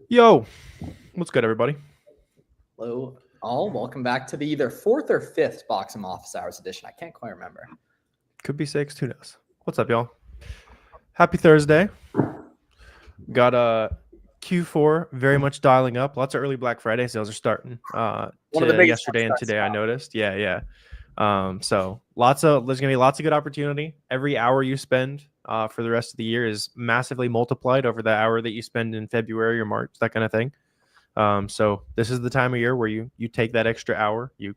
Yo, what's good, everybody? Hello, all. Welcome back to the either fourth or fifth Boxem Office Hours edition. I can't quite remember. Could be six, who knows? What's up, y'all? Happy Thursday. Got Q4 very much dialing up. Lots of early Black Friday sales are starting. One of the biggest Yesterday and ones today, starts I noticed. Yeah. So there's gonna be lots of good opportunity. Every hour you spend for the rest of the year is massively multiplied over the hour that you spend in February or March, that kind of thing. So this is the time of year where you take that extra hour, you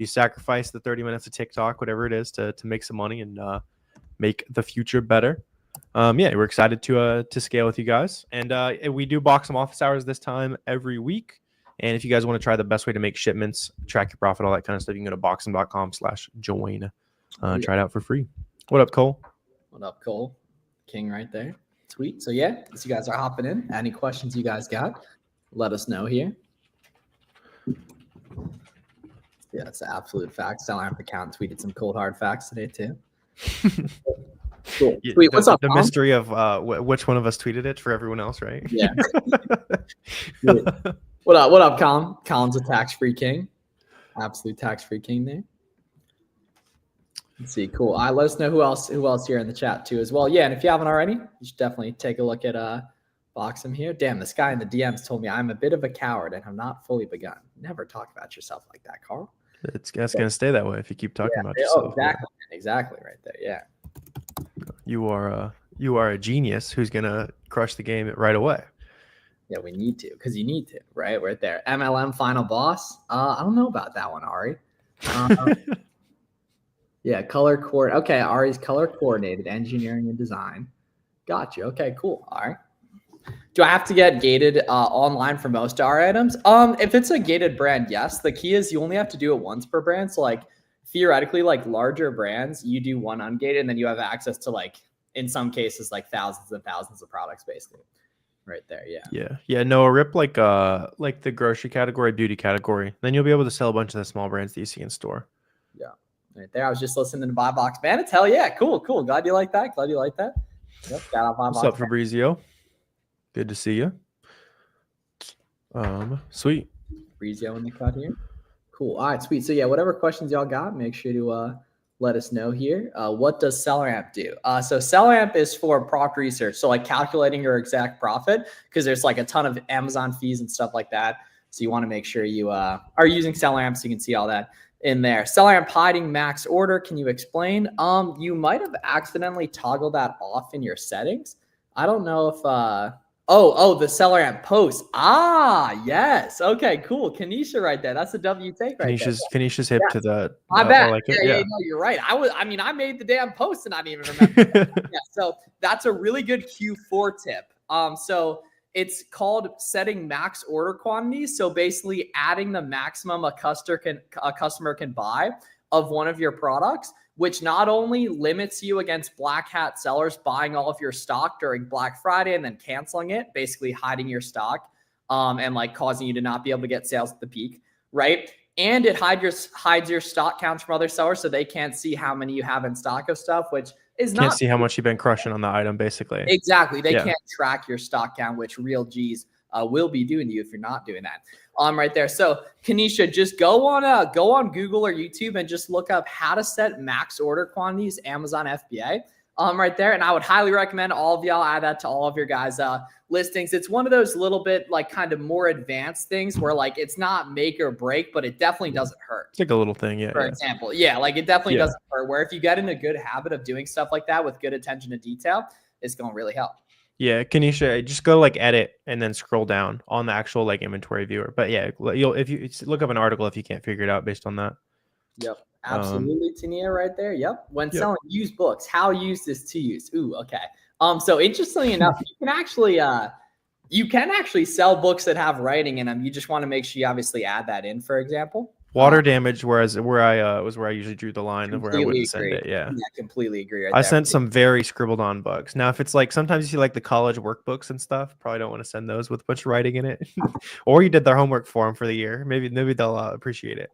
sacrifice the 30 minutes of TikTok, whatever it is, to make some money and make the future better. We're excited to scale with you guys, and we do Boxem Office Hours this time every week. And if you guys want to try the best way to make shipments, track your profit, all that kind of stuff, you can go to boxem.com/join. Try it out for free. What up, Cole? What up, Cole? King right there. Sweet. So yeah, as you guys are hopping in, any questions you guys got, let us know here. Yeah, it's an absolute fact. Selling account tweeted some cold hard facts today too. Cool. Sweet. What's up? The mystery of which one of us tweeted it for everyone else, right? Yeah. What up, Colin? Colin's a tax-free king. Absolute tax-free king there. Let's see. Cool. Let us know who else here in the chat too as well. Yeah, and if you haven't already, you should definitely take a look at Boxem here. Damn, this guy in the DMs told me I'm a bit of a coward and have not fully begun. Never talk about yourself like that, Carl. It's gonna stay that way if you keep talking about yourself. Oh, exactly, right there. Yeah. You are a genius who's gonna crush the game right away. Yeah, we need to, because you need to, right there. MLM final boss. I don't know about that one, Ari. Yeah, color coord. Okay, Ari's color coordinated engineering and design. Gotcha. Okay, cool. All right. Do I have to get gated online for most Ari items? If it's a gated brand, yes. The key is you only have to do it once per brand. So like theoretically, like larger brands, you do one ungated, and then you have access to like in some cases like thousands and thousands of products, basically. Right there, yeah. No, rip like the grocery category, beauty category. Then you'll be able to sell a bunch of the small brands that you see in store. Yeah, right there. I was just listening to Buy Box Bandits. Hell yeah, cool. Glad you like that. Yep, shout out Buy What's up, Fabrizio? Good to see you. Sweet. Fabrizio in the cut here. Cool. All right, sweet. So yeah, whatever questions y'all got, make sure to let us know here. What does SellerAmp do? So SellerAmp is for prompt research. So like calculating your exact profit, because there's like a ton of Amazon fees and stuff like that. So you want to make sure you are using SellerAmp so you can see all that in there. SellerAmp hiding max order. Can you explain? You might have accidentally toggled that off in your settings. I don't know if the SellerAmp post. Yes. Okay, cool. Kanisha right there. That's a W take right there. Kanisha's hip to that. I bet. Like yeah, no, you're right. I made the damn post and I didn't even remember. Yeah, so that's a really good Q4 tip. So it's called setting max order quantities. So basically adding the maximum a customer can buy of one of your products, which not only limits you against black hat sellers buying all of your stock during Black Friday and then canceling it, basically hiding your stock and like causing you to not be able to get sales at the peak, right? And it hides your stock counts from other sellers so they can't see how many you have in stock of stuff, which is can't see how much you've been crushing on the item, basically. Exactly. They can't track your stock count, which real G's will be doing to you if you're not doing that. Right there. So Kanisha, just go on Google or YouTube and just look up how to set max order quantities Amazon FBA. Right there. And I would highly recommend all of y'all add that to all of your guys' listings. It's one of those little bit like kind of more advanced things where like it's not make or break, but it definitely doesn't hurt. It's like a little thing, yeah. For example, like it definitely doesn't hurt. Where if you get in a good habit of doing stuff like that with good attention to detail, it's going to really help. Yeah, Kanisha, just go like edit and then scroll down on the actual like inventory viewer. But yeah, if you look up an article if you can't figure it out based on that. Yep, absolutely, Tania, right there. Yep. When selling used books, how used is to use. Ooh, okay. So interestingly enough, you can actually sell books that have writing in them. You just want to make sure you obviously add that in, for example. Water damage, whereas where I usually drew the line of where I wouldn't send it. Yeah, completely agree. I sent some very scribbled on books. Now, if it's like sometimes you see like the college workbooks and stuff, probably don't want to send those with a bunch of writing in it. Or you did their homework for them for the year. Maybe they'll appreciate it.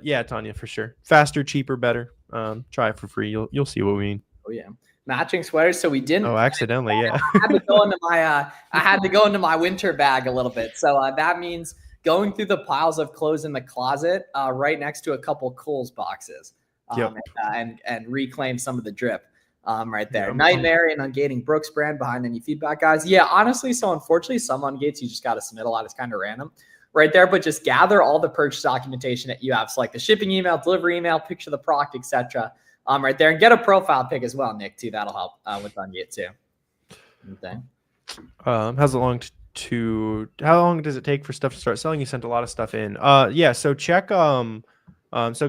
Yeah, Tanya, for sure. Faster, cheaper, better. Try it for free. You'll see what we mean. Oh yeah. matching sweaters. So we didn't. Oh, accidentally, yeah. I had to go into my I had to go into my winter bag a little bit. So that means going through the piles of clothes in the closet right next to a couple Kohl's boxes Yep. and reclaim some of the drip right there. Yeah, Nightmare and Ungating Brooks brand behind any feedback, guys. Yeah, honestly, so unfortunately, some Ungates you just got to submit a lot. It's kind of random right there, but just gather all the purchase documentation that you have. So like the shipping email, delivery email, picture of the product, etc. Right there, and get a profile pic as well, Nick, too. That'll help with Ungate too. Okay. How's it long how long does it take for stuff to start selling? You sent a lot of stuff in. Yeah, so check so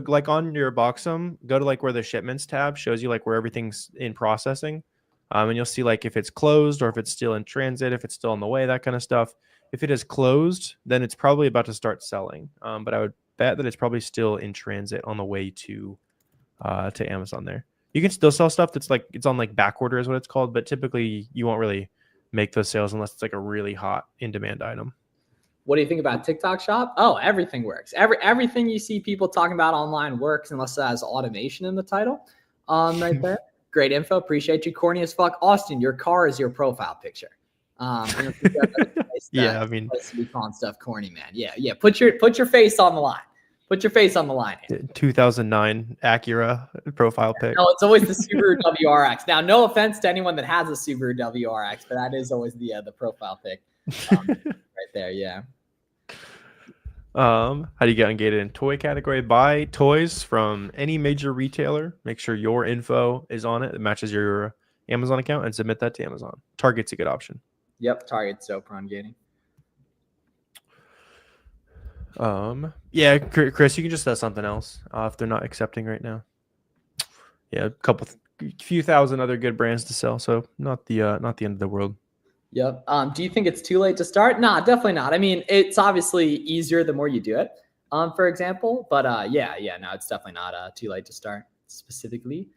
like on your Boxem, go to like where the shipments tab shows you like where everything's in processing. And you'll see like if it's closed or if it's still in transit, if it's still on the way, that kind of stuff. If it is closed, then it's probably about to start selling. But I would bet that it's probably still in transit on the way to Amazon there. You can still sell stuff that's like it's on like back order is what it's called, but typically you won't really make those sales unless it's like a really hot in demand item. What do you think about TikTok Shop? Oh, everything works. Everything you see people talking about online works unless it has automation in the title. Right there. Great info. Appreciate you. Corny as fuck. Austin, your car is your profile picture. Yeah, I mean, we calling stuff corny, man. Yeah. Put your face on the line. Put your face on the line. 2009 Acura profile pic. No, it's always the Subaru WRX. Now, no offense to anyone that has a Subaru WRX, but that is always the profile pic right there. Yeah. How do you get ungated in toy category? Buy toys from any major retailer. Make sure your info is on it. It matches your Amazon account and submit that to Amazon. Target's a good option. Yep, Target's so for ungating. Yeah, Chris, you can just say something else if they're not accepting right now. Yeah, few thousand other good brands to sell, so not the end of the world. Yep. Do you think it's too late to start? Nah, definitely not. I mean, it's obviously easier the more you do it. For example, but no, it's definitely not too late to start specifically.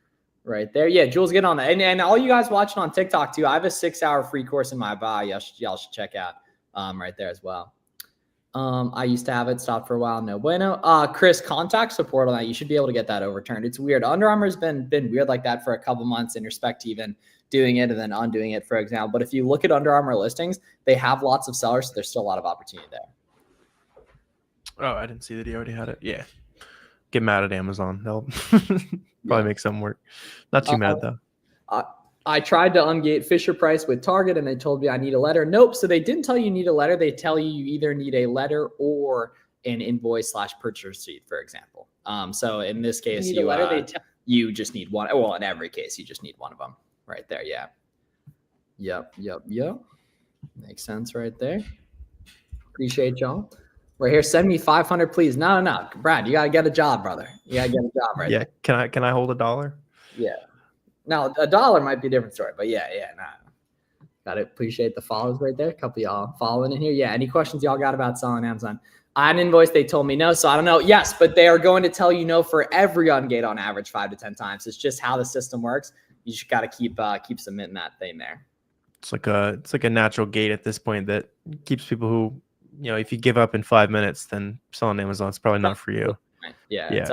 Right there. Yeah, Jules, get on that. And all you guys watching on TikTok too, I have a 6-hour free course in my bio. Y'all should check out right there as well. I used to have it, stopped for a while. No bueno. Chris, contact support on that. You should be able to get that overturned. It's weird. Under Armour's been weird like that for a couple months in respect to even doing it and then undoing it, for example. But if you look at Under Armour listings, they have lots of sellers. So there's still a lot of opportunity there. Oh, I didn't see that he already had it. Yeah. Get mad at Amazon. They'll probably make some work. Not too mad though. I tried to ungate Fisher Price with Target and they told me I need a letter. Nope. So they didn't tell you need a letter. They tell you either need a letter or an invoice/purchase receipt, for example. So in this case, you just need one. Well, in every case, you just need one of them right there. Yeah. Yep. Makes sense right there. Appreciate y'all. Right here, send me 500, please. No, Brad, you gotta get a job, brother. You gotta get a job right there. Yeah, can I hold $1? Yeah. Now, $1 might be a different story, but yeah, nah. Gotta appreciate the follows right there. A couple of y'all following in here. Yeah, any questions y'all got about selling Amazon? I had an invoice, they told me no, so I don't know. Yes, but they are going to tell you no for every ungate on average 5 to 10 times. It's just how the system works. You just gotta keep submitting that thing there. It's like a natural gate at this point that keeps people who, if you give up in 5 minutes, then selling Amazon is probably not for you. Yeah.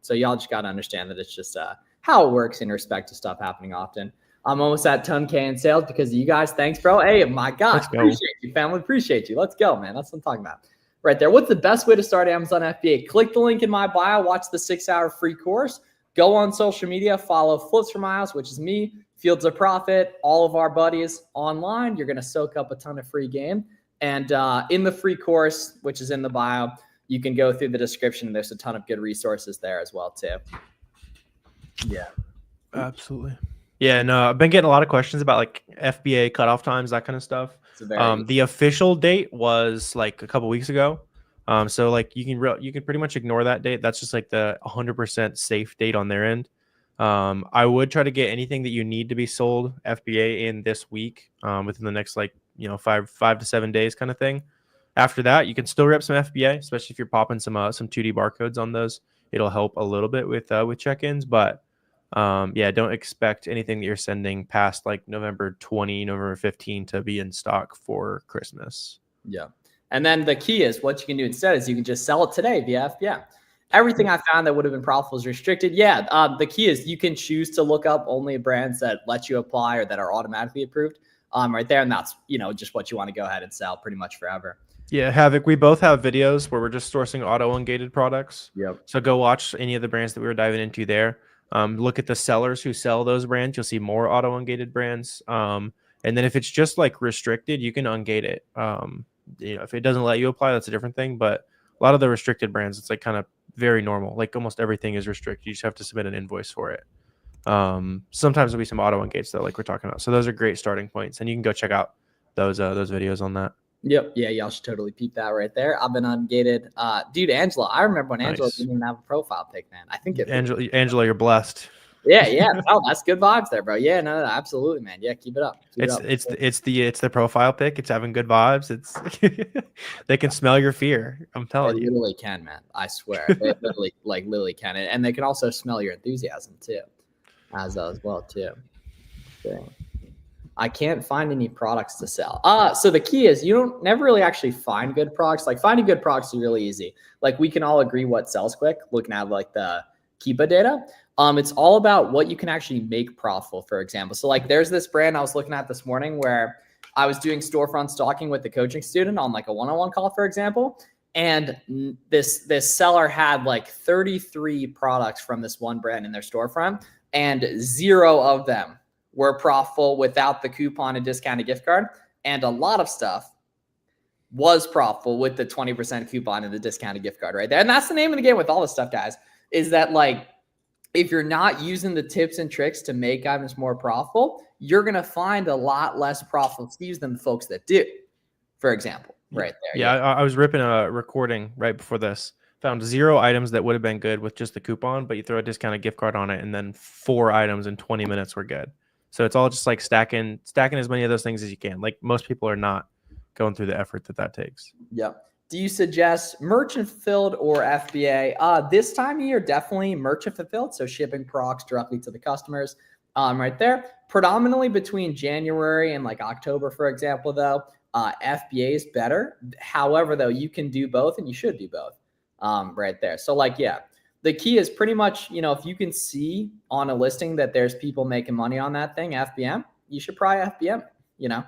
So y'all just got to understand that it's just how it works in respect to stuff happening often. I'm almost at 10K in sales because of you guys. Thanks, bro. Hey, my gosh, appreciate you, family. Appreciate you. Let's go, man. That's what I'm talking about. Right there. What's the best way to start Amazon FBA? Click the link in my bio. Watch the 6-hour free course. Go on social media. Follow Flips for Miles, which is me, Fields of Profit, all of our buddies online. You're going to soak up a ton of free game. And in the free course, which is in the bio, you can go through the description. There's a ton of good resources there as well, too. Yeah. Absolutely. Yeah, no, I've been getting a lot of questions about like FBA cutoff times, that kind of stuff. The official date was like a couple weeks ago. So like you can pretty much ignore that date. That's just like the 100% safe date on their end. I would try to get anything that you need to be sold FBA in this week, within the next 5 to 7 days kind of thing. After that, you can still rep some FBA, especially if you're popping some 2D barcodes on those. It'll help a little bit with check-ins, but don't expect anything that you're sending past like November 20, November 15 to be in stock for Christmas. Yeah. And then the key is what you can do instead is you can just sell it today via FBA. everything I found that would have been profitable is restricted. Yeah. The key is you can choose to look up only brands that let you apply or that are automatically approved right there. And that's, just what you want to go ahead and sell pretty much forever. Yeah, Havoc, we both have videos where we're just sourcing auto-ungated products. Yep. So go watch any of the brands that we were diving into there. Look at the sellers who sell those brands. You'll see more auto-ungated brands. And then if it's just like restricted, you can ungate it. If it doesn't let you apply, that's a different thing. But a lot of the restricted brands, it's like kind of very normal. Like almost everything is restricted. You just have to submit an invoice for it. Sometimes there'll be some auto-ungates though, like we're talking about. So those are great starting points, and you can go check out those videos on that. Yep. Yeah, y'all should totally peep that right there. I've been ungated. Dude, Angela, I remember when Angela didn't even have a profile pic, man. I think Angela, you're blessed. Yeah. Oh, that's good vibes there, bro. Yeah, no, absolutely, man. Yeah, keep it up. It's the profile pic. It's having good vibes. It's they can smell your fear. I'm telling you. They literally can, man. I swear. They literally can. And they can also smell your enthusiasm too. As well too. Dang. I can't find any products to sell. So the key is you don't never really actually find good products. Like finding good products is really easy. Like we can all agree what sells quick, looking at like the Keepa data. It's all about what you can actually make profitable, for example. So like there's this brand I was looking at this morning where I was doing storefront stalking with the coaching student on like a one-on-one call, for example. And this seller had like 33 products from this one brand in their storefront, and 0 of them were profitable without the coupon and discounted gift card. And a lot of stuff was profitable with the 20% coupon and the discounted gift card right there. And that's the name of the game with all this stuff, guys, is that like, if you're not using the tips and tricks to make items more profitable, you're going to find a lot less profitable SKUs than the folks that do, for example, right there. Yeah. I was ripping a recording right before this. Found 0 items that would have been good with just the coupon, but you throw a discounted gift card on it, and then 4 items in 20 minutes were good. So it's all just like stacking as many of those things as you can. Like most people are not going through the effort that takes. Yep. Do you suggest merchant fulfilled or FBA? This time of year, definitely merchant fulfilled. So shipping products directly to the customers right there. Predominantly between January and like October, for example, though, FBA is better. However, though, you can do both and you should do both right there. So like, yeah. The key is pretty much, if you can see on a listing that there's people making money on that thing, FBM, you should probably FBM, Yep.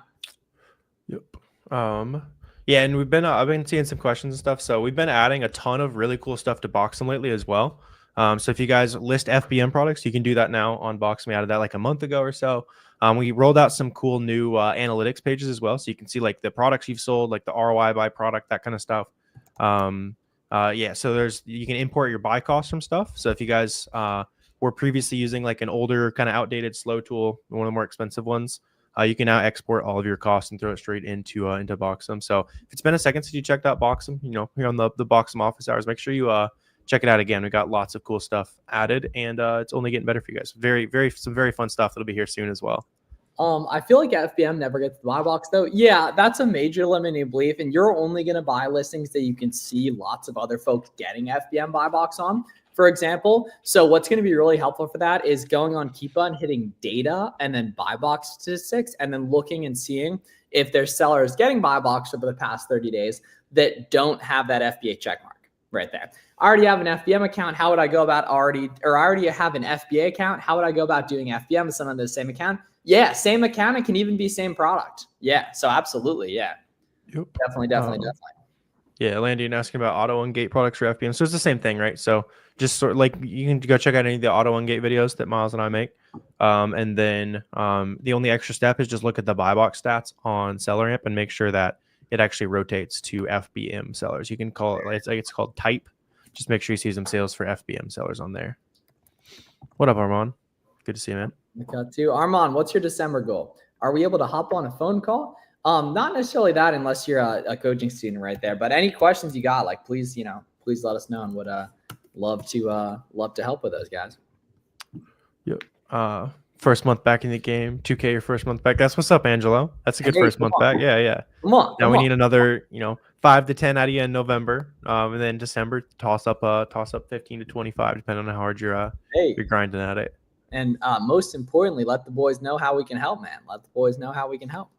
Yeah, and I've been seeing some questions and stuff. So we've been adding a ton of really cool stuff to Boxem lately as well. So if you guys list FBM products, you can do that now on Boxem. We added that like a month ago or so. We rolled out some cool new analytics pages as well. So you can see like the products you've sold, like the ROI by product, that kind of stuff. So you can import your buy costs from stuff. So if you guys were previously using like an older kind of outdated slow tool, one of the more expensive ones, you can now export all of your costs and throw it straight into Boxem. So if it's been a second since you checked out Boxem, here on the Boxem office hours, make sure you check it out again. We got lots of cool stuff added, and it's only getting better for you guys. Some very fun stuff that'll be here soon as well. I feel like FBM never gets the buy box though. Yeah, that's a major limiting belief. And you're only going to buy listings that you can see lots of other folks getting FBM buy box on, for example. So what's going to be really helpful for that is going on Keepa and hitting data and then buy box statistics, and then looking and seeing if there's sellers getting buy box over the past 30 days that don't have that FBA check mark right there. I already have an FBM account. How would I go about I already have an FBA account. How would I go about doing FBM with someone on the same account? Yeah, same account. It can even be same product. Yeah, so absolutely, yeah. Yep. Definitely. Yeah, Landon asking about auto-ungate products for FBM. So it's the same thing, right? So just sort of like you can go check out any of the auto-ungate videos that Miles and I make. And then the only extra step is just look at the buy box stats on SellerAmp and make sure that it actually rotates to FBM sellers. You can call it, it's called type. Just make sure you see some sales for FBM sellers on there. What up, Armand? Good to see you, man. Got to Armand, what's your December goal? Are we able to hop on a phone call? Not necessarily that, unless you're a coaching student right there. But any questions you got, like please let us know, and would love to help with those guys. Yep. First month back in the game, 2K your first month back. That's what's up, Angelo. That's a good first month back. Yeah. Come on. Now we need another 5 to 10 out of you in November, and then December toss up 15 to 25, depending on how hard you're grinding at it. And most importantly, let the boys know how we can help, man. Let the boys know how we can help.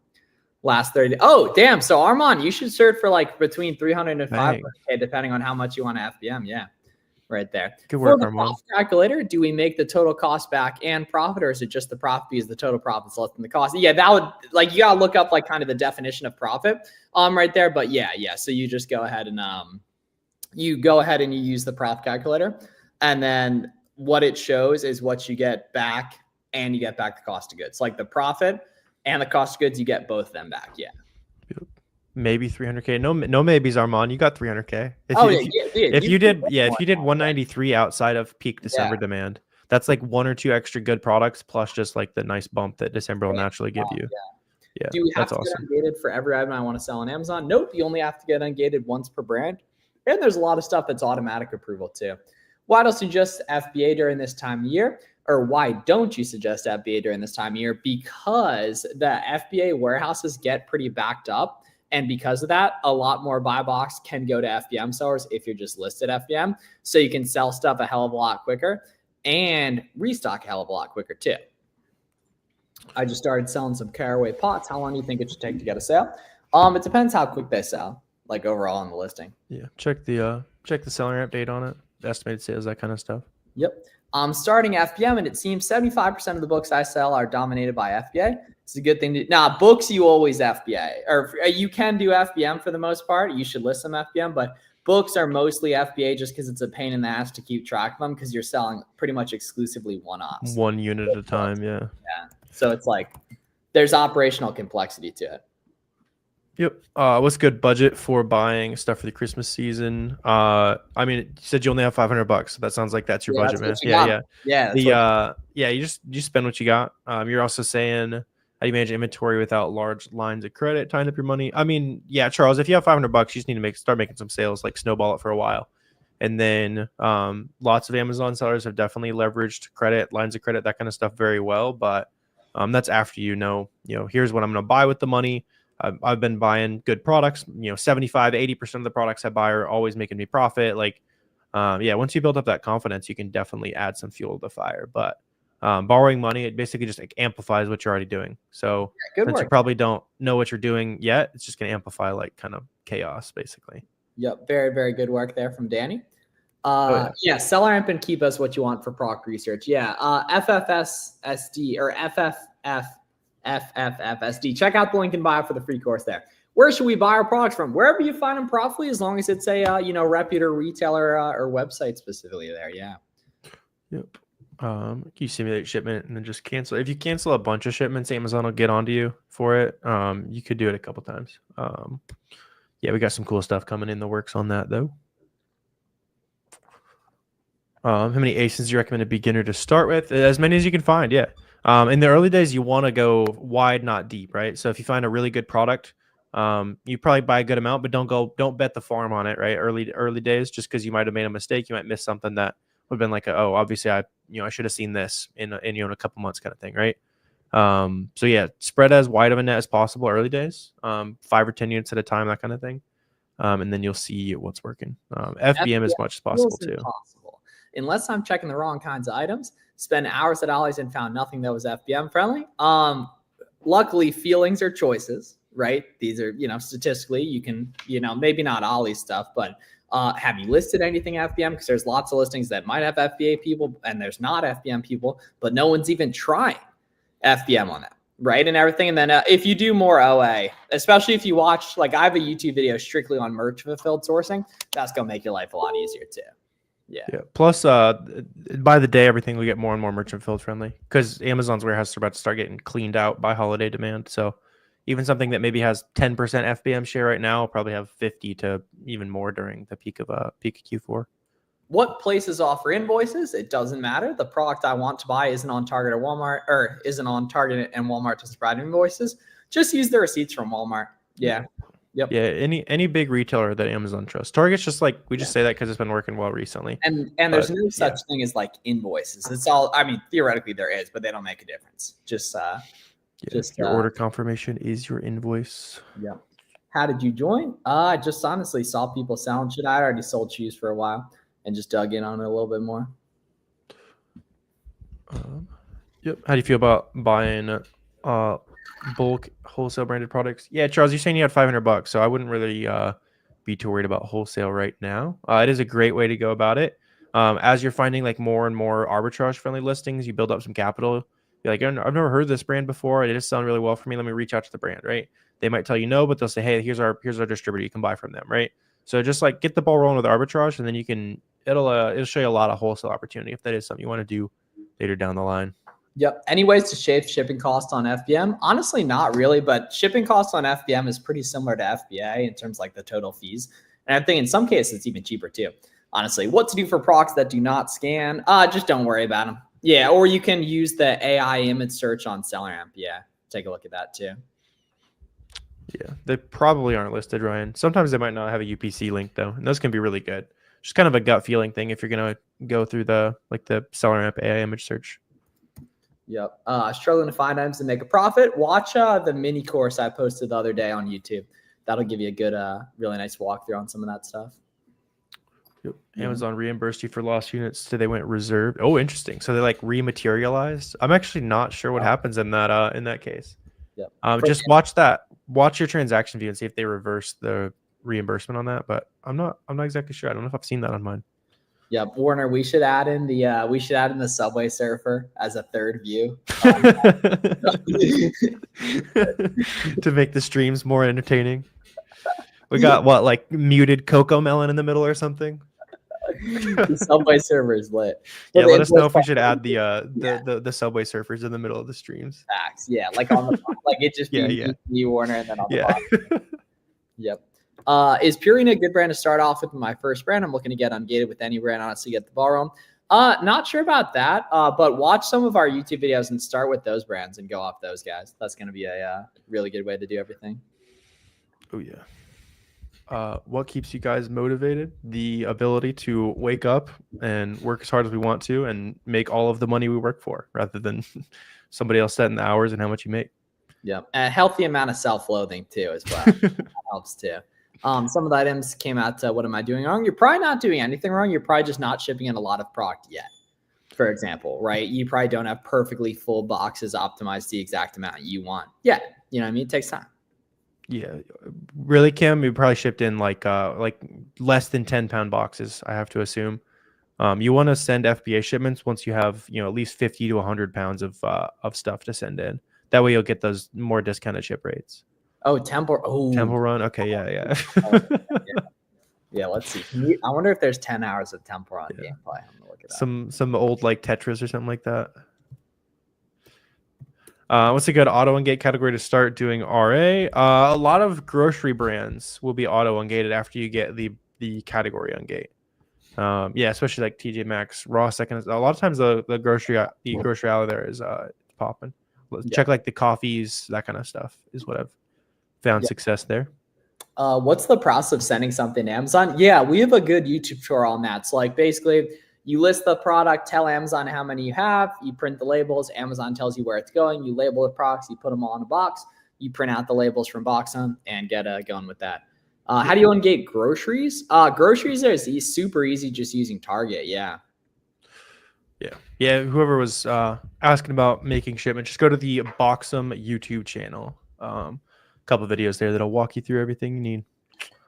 Last 30 days. Oh, damn. So Armand, you should search for like between 300 and 500K, depending on how much you want to FBM. Yeah. right there. Good For work, the Armand. profit calculator, do we make the total cost back and profit, or is it just the profit because the total profit's less than the cost? Yeah, that would, like, you gotta look up like kind of the definition of profit right there. But yeah. So you just go ahead and you use the profit calculator, and then what it shows is what you get back, and you get back the cost of goods. Like the profit and the cost of goods, you get both of them back. Yeah. Maybe 300K. No maybes, Armand. You got 300K. If you did 193 outside of peak December demand, that's like one or two extra good products plus just like the nice bump that December will naturally give you. Yeah, do we have that's to awesome. get ungated for every item I want to sell on Amazon? Nope. You only have to get ungated once per brand. And there's a lot of stuff that's automatic approval too. Why don't you suggest FBA during this time of year? Or why don't you suggest FBA during this time of year? Because the FBA warehouses get pretty backed up. And because of that, a lot more buy box can go to FBM sellers if you're just listed FBM. So you can sell stuff a hell of a lot quicker and restock a hell of a lot quicker too. I just started selling some caraway pots. How long do you think it should take to get a sale? It depends how quick they sell, like overall on the listing. Yeah, check the seller update on it, estimated sales, that kind of stuff. Yep. I'm starting FBM, and it seems 75% of the books I sell are dominated by FBA. It's a good thing to now. Books you always FBA, or you can do FBM for the most part. You should list some FBM, but books are mostly FBA just because it's a pain in the ass to keep track of them because you're selling pretty much exclusively one-offs. One unit at a time, yeah. So it's like there's operational complexity to it. Yep. What's good budget for buying stuff for the Christmas season? I mean, you said you only have $500, so that sounds like that's your budget, man. Yeah. You just spend what you got. You're also saying how do you manage inventory without large lines of credit tying up your money? I mean, yeah, Charles, if you have $500, you just need to start making some sales, like snowball it for a while. And then lots of Amazon sellers have definitely leveraged credit, lines of credit, that kind of stuff very well. But that's after here's what I'm going to buy with the money. I've been buying good products, 75, 80% of the products I buy are always making me profit. Like, once you build up that confidence, you can definitely add some fuel to the fire. But borrowing money, it basically just like amplifies what you're already doing. So since you probably don't know what you're doing yet, it's just going to amplify like kind of chaos, basically. Yep. Very, very good work there from Danny. Seller amp and keep us what you want for product research. FFSSD or FFFFFSD. Check out the link in bio for the free course there. Where should we buy our products from? Wherever you find them profitably, as long as it's a reputable retailer or website specifically there. Yeah. Yep. You simulate shipment and then just cancel. If you cancel a bunch of shipments, Amazon will get onto you for it. You could do it a couple times. We got some cool stuff coming in the works on that though. How many ASINs do you recommend a beginner to start with? As many as you can find. Yeah. In the early days, you want to go wide, not deep, right? So if you find a really good product, you probably buy a good amount, but don't bet the farm on it, right? Early days, just because you might have made a mistake, you might miss something that would have been like, obviously I should have seen this in a couple months kind of thing, right? Spread as wide of a net as possible early days, 5 or 10 units at a time, that kind of thing. And then you'll see what's working. FBM as much as possible too. Unless I'm checking the wrong kinds of items, spend hours at Ollie's and found nothing that was FBM friendly. Luckily, feelings are choices, right? These are, statistically, you can, maybe not Ollie's stuff, but have you listed anything FBM? Because there's lots of listings that might have FBA people and there's not FBM people, but no one's even trying FBM on that, right? And everything. And then if you do more OA, especially if you watch, like I have a YouTube video strictly on merch fulfilled sourcing, that's going to make your life a lot easier too. Yeah. Plus, by the day, everything will get more and more merchant fulfilled friendly because Amazon's warehouse are about to start getting cleaned out by holiday demand. So even something that maybe has 10% FBM share right now will probably have 50 to even more during the peak of Q4. What places offer invoices? It doesn't matter. The product I want to buy isn't on Target or Walmart, or isn't on Target and Walmart doesn't provide invoices. Just use the receipts from Walmart. Yeah. Yep. Yeah, any big retailer that Amazon trusts. Target's just like we just say that because it's been working well recently. And there's no such thing as like invoices. It's all, I mean, theoretically there is, but they don't make a difference. Just your order confirmation is your invoice. Yeah. How did you join? I just honestly saw people selling shit. I already sold shoes for a while and just dug in on it a little bit more. Yep. How do you feel about buying bulk wholesale branded products? Yeah, Charles, you're saying you had $500, so I wouldn't really be too worried about wholesale right now. It is a great way to go about it. As you're finding like more and more arbitrage friendly listings, you build up some capital. You're like, I've never heard of this brand before. It just sounds really well for me. Let me reach out to the brand, right? They might tell you no, but they'll say, hey, here's our distributor. You can buy from them, right? So just like get the ball rolling with arbitrage, and then it'll show you a lot of wholesale opportunity if that is something you want to do later down the line. Yep. Any ways to shave shipping costs on FBM? Honestly, not really, but shipping costs on FBM is pretty similar to FBA in terms of like the total fees. And I think in some cases it's even cheaper too. Honestly, what to do for procs that do not scan? Just don't worry about them. Yeah, or you can use the AI image search on SellerAmp. Yeah, take a look at that too. Yeah, they probably aren't listed, Ryan. Sometimes they might not have a UPC link though, and those can be really good. Just kind of a gut feeling thing if you're gonna go through the SellerAmp AI image search. Yep. Struggling to find items to make a profit. Watch the mini course I posted the other day on YouTube. That'll give you a good, really nice walkthrough on some of that stuff. Yep. Amazon reimbursed you for lost units, so they went reserved. Oh, interesting. So they like rematerialized. I'm actually not sure what happens in that case. Yep. Just watch your transaction view and see if they reverse the reimbursement on that. But I'm not exactly sure. I don't know if I've seen that on mine. Yeah, Warner, we should add in the Subway Surfer as a third view to make the streams more entertaining. We got what, like muted Coco Melon in the middle or something? The Subway Surfer is lit. Yeah, let us know if we should add the Subway Surfers in the middle of the streams. Facts. Yeah, like on the like it just be Warner and then on the bottom. Yep. Is Purina a good brand to start off with? My first brand. I'm looking to get ungated with any brand, honestly, get the ball rolling. Not sure about that, but watch some of our YouTube videos and start with those brands and go off those guys. That's going to be a really good way to do everything. Oh, yeah. What keeps you guys motivated? The ability to wake up and work as hard as we want to and make all of the money we work for rather than somebody else setting the hours and how much you make. Yeah. A healthy amount of self-loathing too, as well. That helps too. Some of the items came out to what am I doing wrong? You're probably not doing anything wrong. You're probably just not shipping in a lot of product yet. For example, right? You probably don't have perfectly full boxes optimized the exact amount you want yet. You know what I mean? It takes time. Yeah, really, Kim. We probably shipped in like less than 10-pound boxes. I have to assume. You want to send FBA shipments once you have at least 50 to 100 pounds of stuff to send in. That way you'll get those more discounted ship rates. Oh, Temple Run. Okay, yeah. Yeah, let's see. I wonder if there's 10 hours of Temple Run gameplay. I'm gonna look it up. Some old like Tetris or something like that. What's a good auto ungate category to start doing RA? A lot of grocery brands will be auto ungated after you get the category ungate. Yeah, especially like TJ Maxx, Raw Second. A lot of times the grocery out there is popping. Check like the coffees, that kind of stuff is what I've found success there. What's the process of sending something to Amazon? Yeah, we have a good YouTube tutorial on that. So like basically you list the product, tell Amazon how many you have, you print the labels, Amazon tells you where it's going, you label the products, you put them all in a box, you print out the labels from Boxem and get going with that. How do you ungate groceries? Groceries is super easy just using Target. Yeah. Whoever was asking about making shipments, just go to the Boxem YouTube channel. Couple videos there that'll walk you through everything you need.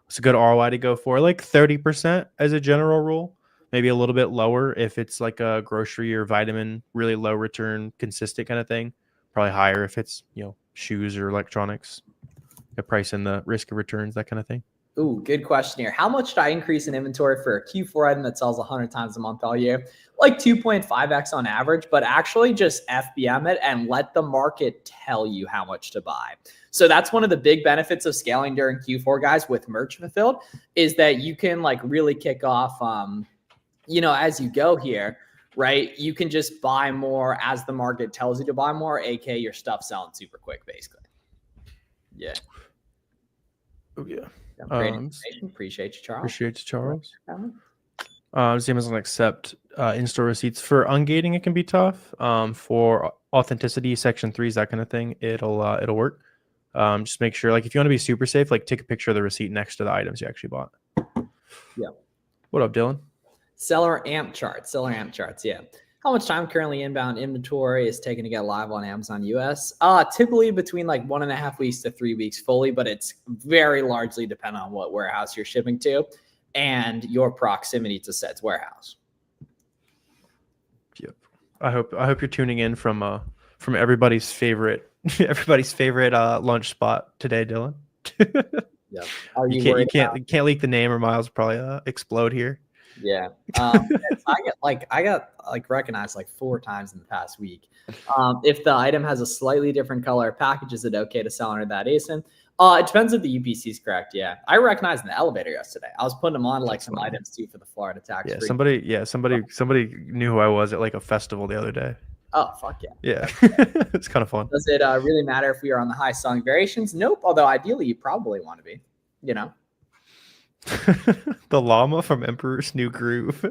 It's a good ROI to go for, like 30% as a general rule, maybe a little bit lower if it's like a grocery or vitamin, really low return, consistent kind of thing. Probably higher if it's shoes or electronics. The price and the risk of returns, that kind of thing. Ooh, good question here. How much should I increase in inventory for a Q4 item that sells 100 times a month all year? Like 2.5x on average, but actually just FBM it and let the market tell you how much to buy. So that's one of the big benefits of scaling during Q4, guys, with merch fulfilled, is that you can like really kick off, as you go here, right? You can just buy more as the market tells you to buy more, aka your stuff selling super quick, basically. Yeah. Oh, yeah. Great information. Appreciate you, Charles. Amazon accept in-store receipts for ungating. It can be tough. For authenticity, section 3s, that kind of thing, it'll work. Just make sure, like, if you want to be super safe, like, take a picture of the receipt next to the items you actually bought. Yeah. What up, Dylan? Seller amp charts. Yeah. How much time currently inbound inventory is taken to get live on Amazon US? Typically between like 1.5 weeks to 3 weeks fully, but it's very largely dependent on what warehouse you're shipping to and your proximity to said warehouse. hope you're tuning in from everybody's favorite lunch spot today, Dylan. Yeah. Are You you can't worried about? you can't leak the name or Miles will probably explode here. Yeah. I got recognized like 4 times in the past week. If the item has a slightly different color package, is it okay to sell under that ASIN? It depends if the UPC is correct. Yeah. I recognized in the elevator yesterday. I was putting them on like some items too for the Florida tax. Yeah, free. somebody knew who I was at like a festival the other day. Oh, fuck yeah. Yeah. It's kind of fun. Does it really matter if we are on the high selling variations? Nope. Although ideally you probably want to be, you know. The llama from Emperor's New Groove.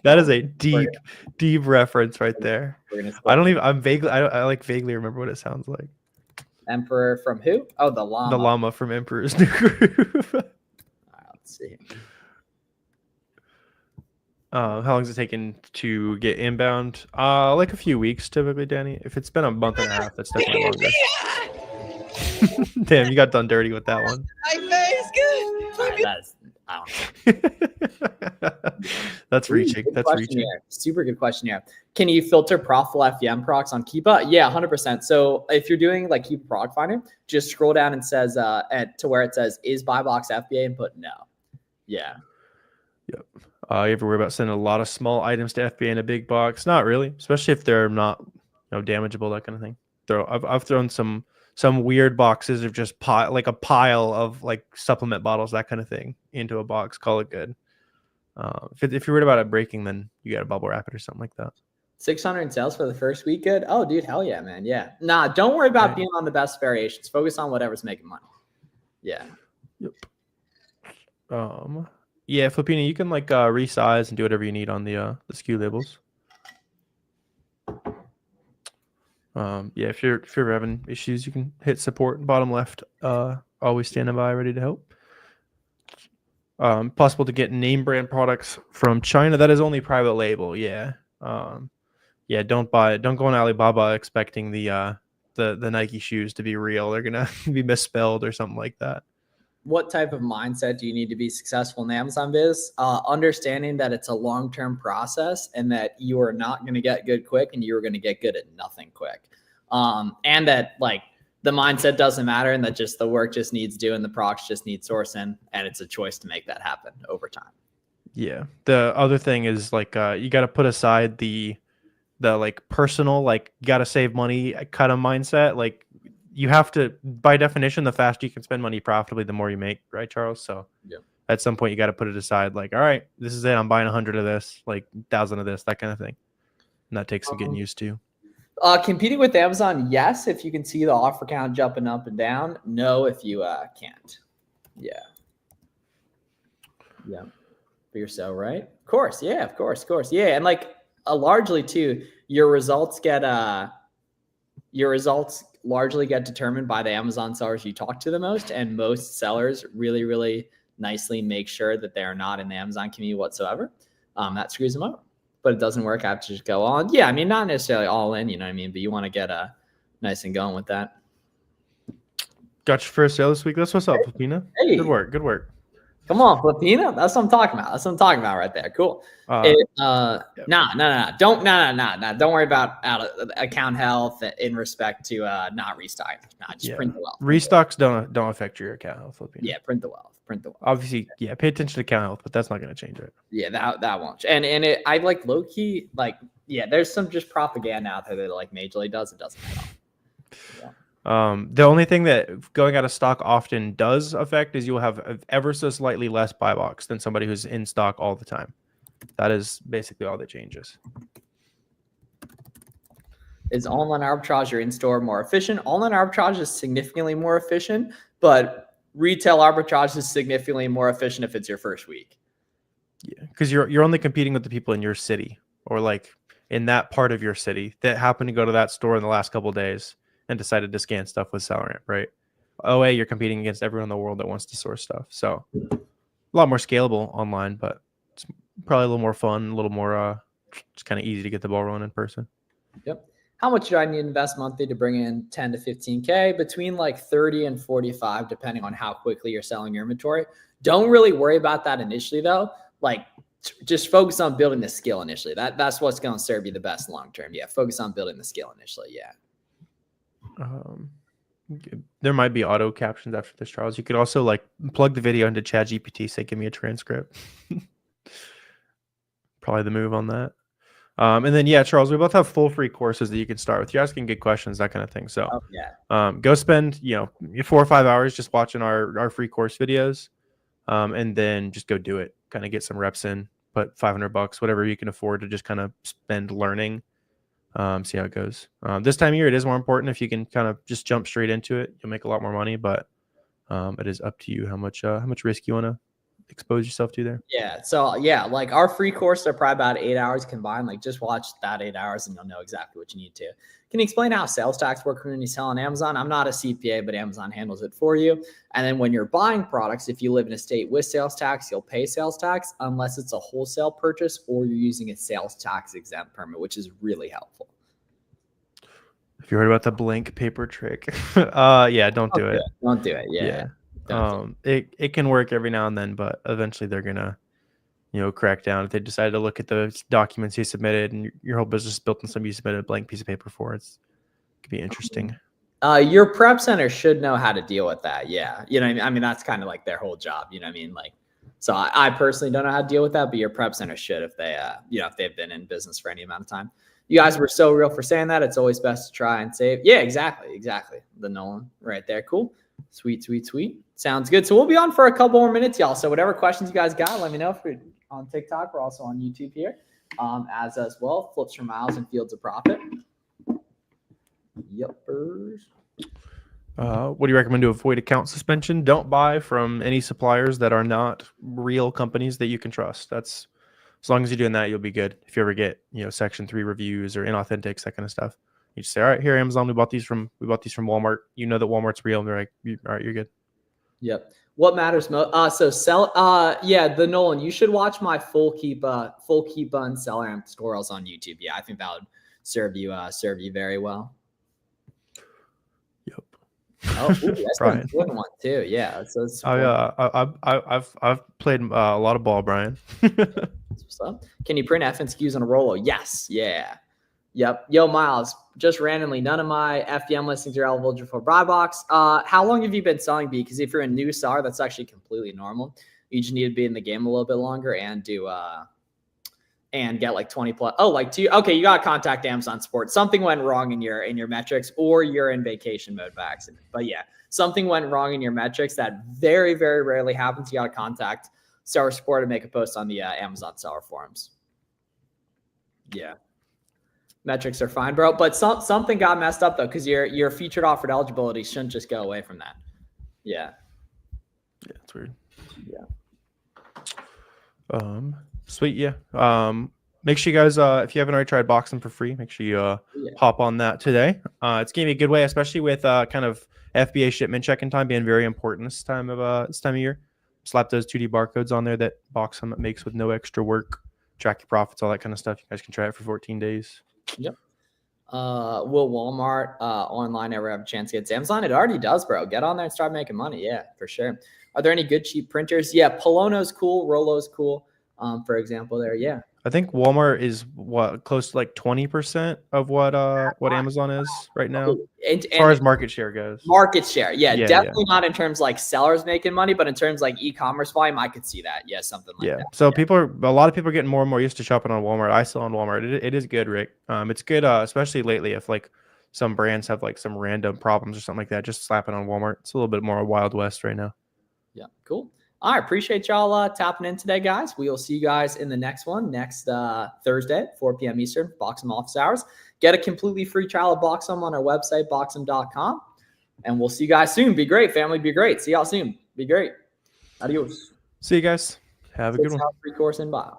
That is a deep reference right there. I like vaguely remember what it sounds like. Emperor from who? Oh, the llama. The llama from Emperor's New Groove. All right, let's see. How long is it taking to get inbound? Like a few weeks typically, Danny. If it's been a month and a half, that's definitely longer. Damn, you got done dirty with that one. That's reaching. That's reaching. Here. Super good question here. Can you filter profitable FEM procs on Keepa? Yeah, 100%. So if you're doing like Keepa Proc Finder, just scroll down and says to where it says is buy box FBA and put no. Yeah. Yep. You ever worry about sending a lot of small items to FBA in a big box? Not really, especially if they're not damageable, that kind of thing. I've thrown some weird boxes of just like a pile of like supplement bottles, that kind of thing, into a box. Call it good. If you're worried about it breaking, then you got to bubble wrap it or something like that. 600 in sales for the first week. Good. Oh, dude, hell yeah, man. Yeah. Nah, don't worry about being on the best variations. Focus on whatever's making money. Yeah. Yep. Yeah, Filipino, you can like resize and do whatever you need on the SKU labels. Yeah, if you're having issues, you can hit support bottom left. Always standing by, ready to help. Possible to get name brand products from China. That is only private label. Yeah. Yeah. Don't go on Alibaba expecting the Nike shoes to be real. They're gonna be misspelled or something like that. What type of mindset do you need to be successful in the Amazon biz? Understanding that it's a long-term process and that you are not going to get good quick and you're going to get good at nothing quick. And that like the mindset doesn't matter and that just the work just needs doing, the procs just need sourcing, and it's a choice to make that happen over time. Yeah. The other thing is like you got to put aside the like personal, like you got to save money kind of mindset. Like you have to, by definition, the faster you can spend money profitably, the more you make, right, Charles? So yeah, at some point you got to put it aside. Like, all right, this is it. I'm buying 100 of this, like 1,000 of this, that kind of thing. And that takes some getting used to. Competing with Amazon, yes, if you can see the offer count jumping up and down. No, if you can't. Yeah. Yeah. For yourself, right? Of course. Yeah, of course. Yeah. And like largely too, your results largely get determined by the Amazon sellers you talk to the most. And most sellers really, really nicely make sure that they are not in the Amazon community whatsoever. That screws them over. But it doesn't work out to just go on. Yeah, I mean, not necessarily all in, you know what I mean? But you want to get nice and going with that. Got your first sale this week. That's what's up, Filipina. Hey. Good work. Come on, Filipina. That's what I'm talking about. Right there. Cool. Nah. Don't worry about account health in respect to not restocking. Nah, just print the wealth. Restocks don't affect your account health, Filipina. Yeah, print the wealth. Obviously, yeah, pay attention to account health, but that's not going to change it. Yeah, that won't. And I like low key, like, yeah, there's some just propaganda out there that like Major League does. It doesn't at all. Yeah. The only thing that going out of stock often does affect is you'll have ever so slightly less buy box than somebody who's in stock all the time. That is basically all that changes. Is online arbitrage or in-store more efficient? Online arbitrage is significantly more efficient, but retail arbitrage is significantly more efficient if it's your first week. Yeah, because you're only competing with the people in your city or like in that part of your city that happen to go to that store in the last couple of days and decided to scan stuff with SellRamp, right? OA, you're competing against everyone in the world that wants to source stuff. So a lot more scalable online, but it's probably a little more fun, a little more just kind of easy to get the ball rolling in person. Yep. How much do I need to invest monthly to bring in 10 to 15K? Between like 30 and 45, depending on how quickly you're selling your inventory. Don't really worry about that initially though. Like just focus on building the skill initially. That's what's going to serve you the best long term. Yeah, focus on building the skill initially. Yeah. There might be auto captions after this, Charles. You could also like plug the video into ChatGPT, say, give me a transcript. Probably the move on that. And then, yeah, Charles, we both have full free courses that you can start with. You're asking good questions, that kind of thing. So go spend, 4 or 5 hours just watching our free course videos. And then just go do it, kind of get some reps in, put $500, whatever you can afford to just kind of spend learning. See how it goes. This time of year, it is more important. If you can kind of just jump straight into it, you'll make a lot more money, but it is up to you how much risk you want to expose yourself to there. Yeah. So yeah, like our free courses are probably about 8 hours combined. Like just watch that 8 hours and you'll know exactly what you need to. Can you explain how sales tax work when you sell on Amazon? I'm not a CPA, but Amazon handles it for you. And then when you're buying products, if you live in a state with sales tax, you'll pay sales tax unless it's a wholesale purchase or you're using a sales tax exempt permit, which is really helpful. If you heard about the blank paper trick, yeah, don't do it. Don't do it. Yeah. It can work every now and then, but eventually they're gonna, crack down if they decide to look at the documents you submitted and your whole business is built on something you submitted a blank piece of paper for. It could be interesting. Your prep center should know how to deal with that. Yeah, I mean that's kind of like their whole job. You know what I mean? Like, so I personally don't know how to deal with that, but your prep center should if they, if they've been in business for any amount of time. You guys were so real for saying that. It's always best to try and save. Yeah, exactly. The Nolan right there. Cool. Sweet. Sounds good. So we'll be on for a couple more minutes, y'all. So whatever questions you guys got, let me know. If you're on TikTok, we're also on YouTube here, as well. Flips for miles and fields of profit. Yuppers. What do you recommend to avoid account suspension? Don't buy from any suppliers that are not real companies that you can trust. That's as long as you're doing that, you'll be good. If you ever get, Section 3 reviews or inauthentics, that kind of stuff, you just say, all right, here, Amazon, we bought these from Walmart. You know that Walmart's real. And they're like, all right, you're good. Yep. What matters most? So sell. The Nolan. You should watch my full keep on seller amp tutorials on YouTube. Yeah, I think that would serve you very well. Yep. Oh, that's a good one too. Yeah. So I've played a lot of ball, Brian. Can you print FNSQs on a Rolo? Yes. Yeah. Yep. Yo, Miles, just randomly, none of my FDM listings are eligible for buy box. How long have you been selling B? Because if you're a new seller, that's actually completely normal. You just need to be in the game a little bit longer and do and get like 20 plus. Oh, like two. Okay, you got to contact Amazon support. Something went wrong in your metrics, or you're in vacation mode by accident. But yeah, something went wrong in your metrics. That very, very rarely happens. You got to contact seller support and make a post on the Amazon seller forums. Yeah. Metrics are fine, bro. But something got messed up though, because your featured offered eligibility shouldn't just go away from that. Yeah. Yeah, it's weird. Yeah. Sweet. Yeah. Make sure you guys, if you haven't already tried Boxem for free, make sure you hop on that today. It's gonna be a good way, especially with kind of FBA shipment check-in time being very important this time of year. Slap those 2D barcodes on there that Boxem makes with no extra work. Track your profits, all that kind of stuff. You guys can try it for 14 days. Yep. Will Walmart online ever have a chance to get to Amazon? It already does, bro. Get on there and start making money. Yeah, for sure. Are there any good cheap printers? Yeah, Polono's cool. Rolo's cool. For example, there. Yeah. I think Walmart is close to like 20% of what Amazon is right now, as far as market share goes. Market share, yeah, definitely not in terms like sellers making money, but in terms like e-commerce volume, I could see that. Yeah, something like that. So a lot of people are getting more and more used to shopping on Walmart. I sell on Walmart. It is good, Rick. It's good, especially lately if like some brands have like some random problems or something like that. Just slap it on Walmart. It's a little bit more Wild West right now. Yeah, cool. All right, appreciate y'all tapping in today, guys. We will see you guys in the next one next Thursday, 4 p.m. Eastern, Boxem office hours. Get a completely free trial of Boxem on our website, boxem.com. And we'll see you guys soon. Be great, family. Be great. See y'all soon. Be great. Adios. See you guys. Have a good one. Free course in bio.